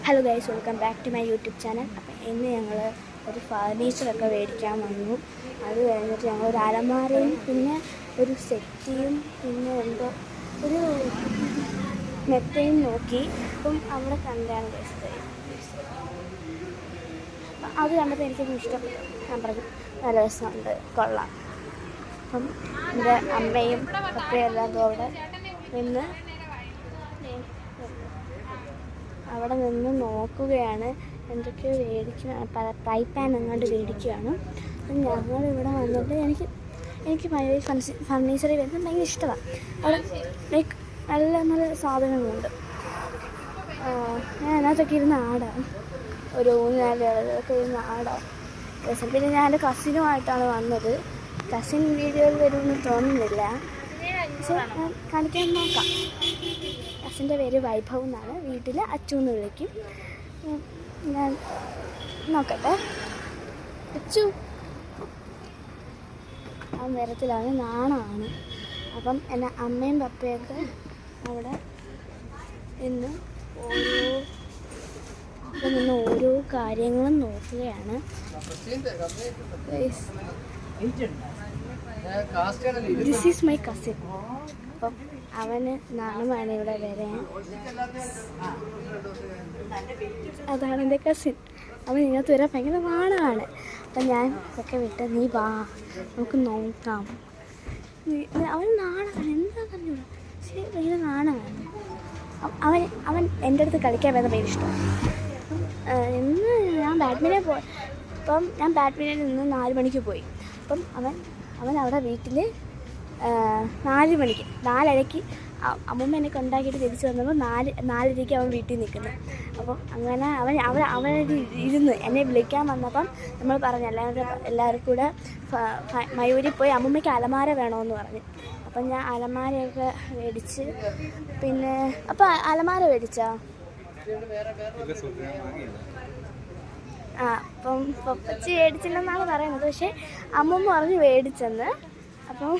Hello guys, welcome back to my YouTube channel. അപ്പം ഇന്ന് ഞങ്ങൾ ഒരു ഫർണിച്ചറൊക്കെ മേടിക്കാൻ വന്നു. അത് കഴിഞ്ഞിട്ട് ഞങ്ങൾ ഒരു അലമാരയും പിന്നെ ഒരു സെറ്റിയും പിന്നെ എന്തോ ഒരു മെത്തയും നോക്കി. അപ്പം അവിടെ കണ്ടാണ് ഗൈസ്. അത് കണ്ടപ്പോൾ എനിക്കൊന്നും ഇഷ്ടപ്പെട്ടു. ഞാൻ പറഞ്ഞു നല്ല രസമുണ്ട്, കൊള്ളാം. അപ്പം എൻ്റെ അമ്മയും പപ്പയും എല്ലാവരും അവിടെ നിന്ന് നോക്കുകയാണ്. എന്തൊക്കെയോ മേടിക്കുക, ഫ്രൈ പാൻ എങ്ങാണ്ട് മേടിക്കുകയാണ്. അപ്പം ഞങ്ങളിവിടെ വന്നിട്ട് എനിക്ക് ഭയങ്കര ഫർണിച്ചറിൽ വരുന്നത് ഭയങ്കര ഇഷ്ടമാണ്. അവിടെ ലൈക്ക് നല്ല നല്ല സാധനങ്ങളുണ്ട്. ഞാൻ അതിനകത്തൊക്കെ ഇരുന്ന് ആടാം. ഒരു ഊഞ്ഞാലൊക്കെ ഇരുന്ന് ആടാം. പിന്നെ ഞാൻ എൻ്റെ കസിനുമായിട്ടാണ് വന്നത്. കസിൻ വീഡിയോയിൽ വരുമെന്ന് തോന്നുന്നില്ല, പക്ഷെ ഞാൻ കാണിക്കാൻ നോക്കാം. കസിൻ്റെ പേര് വൈഭവ് എന്നാണ്. വീട്ടിൽ അച്ചു എന്ന് വിളിക്കും. ഞാൻ നോക്കട്ടെ. അച്ചു ആ നിറത്തിലാണ്, നാണമാണ്. അപ്പം എൻ്റെ അമ്മയും പപ്പയൊക്കെ അവിടെ നിന്ന് ഓരോ കാര്യങ്ങളും നോക്കുകയാണ്. This is my cousin. അപ്പം അവന് നാണമാണ് ഇവിടെ വരാൻ. അതാണ് എൻ്റെ കസിൻ. അവൻ ഇതിനകത്ത് വരാൻ ഭയങ്കര നാണമാണ്. അപ്പം ഞാൻ ഇതൊക്കെ വിട്ട് നീ വാ, നമുക്ക് നോക്കാം. അവൻ നാണമാണ്, എന്താ പറഞ്ഞൂടാ, ശരി, ഭയങ്കര നാണമാണ്. അവൻ എൻ്റെ അടുത്ത് കളിക്കാൻ വരുന്ന ഭയങ്കര ഇഷ്ടമാണ്. ഇന്ന് ഞാൻ ബാഡ്മിൻ്റണിൽ നിന്ന് 4 മണിക്ക് പോയി. അപ്പം അവൻ അവിടെ വീട്ടിൽ 4 മണിക്ക് 4:30 അമ്മൂമ്മ എന്നെ കൊണ്ടാക്കിയിട്ട് തിരിച്ച് വന്നപ്പോൾ 4:30 അവൻ വീട്ടിൽ നിൽക്കുന്നു. അപ്പം അങ്ങനെ അവൻ ഇരുന്ന് എന്നെ വിളിക്കാൻ വന്നപ്പം നമ്മൾ പറഞ്ഞു എല്ലാവർക്കും കൂടെ മയൂരിൽ പോയി അമ്മൂമ്മയ്ക്ക് അലമാര വേണമെന്ന് പറഞ്ഞു. അപ്പം ഞാൻ അലമാരയൊക്കെ മേടിച്ച്. പിന്നെ അപ്പം അലമാര മേടിച്ചോ? അപ്പം പപ്പച്ചി മേടിച്ചില്ലെന്നാണ് പറയുന്നത്, പക്ഷേ അമ്മൂമ്മ പറഞ്ഞ് മേടിച്ചെന്ന്. അപ്പം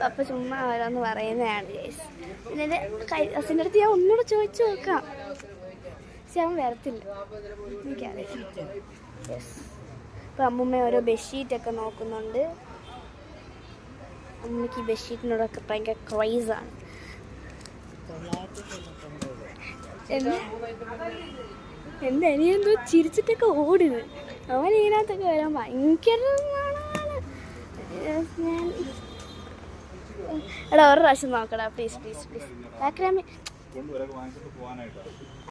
പപ്പ ചുമ്മാ ഓരോന്ന് പറയുന്നതാണ് ഗൈസ്. പിന്നെ എൻ്റെ കസിൻ്റെ അടുത്ത് ഞാൻ ഒന്നുകൂടെ ചോദിച്ചു നോക്കാം, പക്ഷെ അവൻ വരത്തില്ല, എനിക്കറിയാം. യെസ്. അപ്പം അമ്മൂമ്മ ഓരോ ബെഡ്ഷീറ്റൊക്കെ നോക്കുന്നുണ്ട്. അമ്മയ്ക്ക് ഈ ബെഡ്ഷീറ്റിനോടൊക്കെ ഭയങ്കര ക്രൈസാണ്. എൻ്റെ അനിയെന്തോ ചിരിച്ചിട്ടൊക്കെ ഓടുന്നു. അവൻ ഇതിനകത്തൊക്കെ വരാൻ ഭയങ്കര നാണമാണ്. ഞാൻ എടാ ഒരു പ്രാവശ്യം നോക്കടാ, പ്ലീസ് പ്ലീസ് പ്ലീസ്. ബാക്ക്രാമി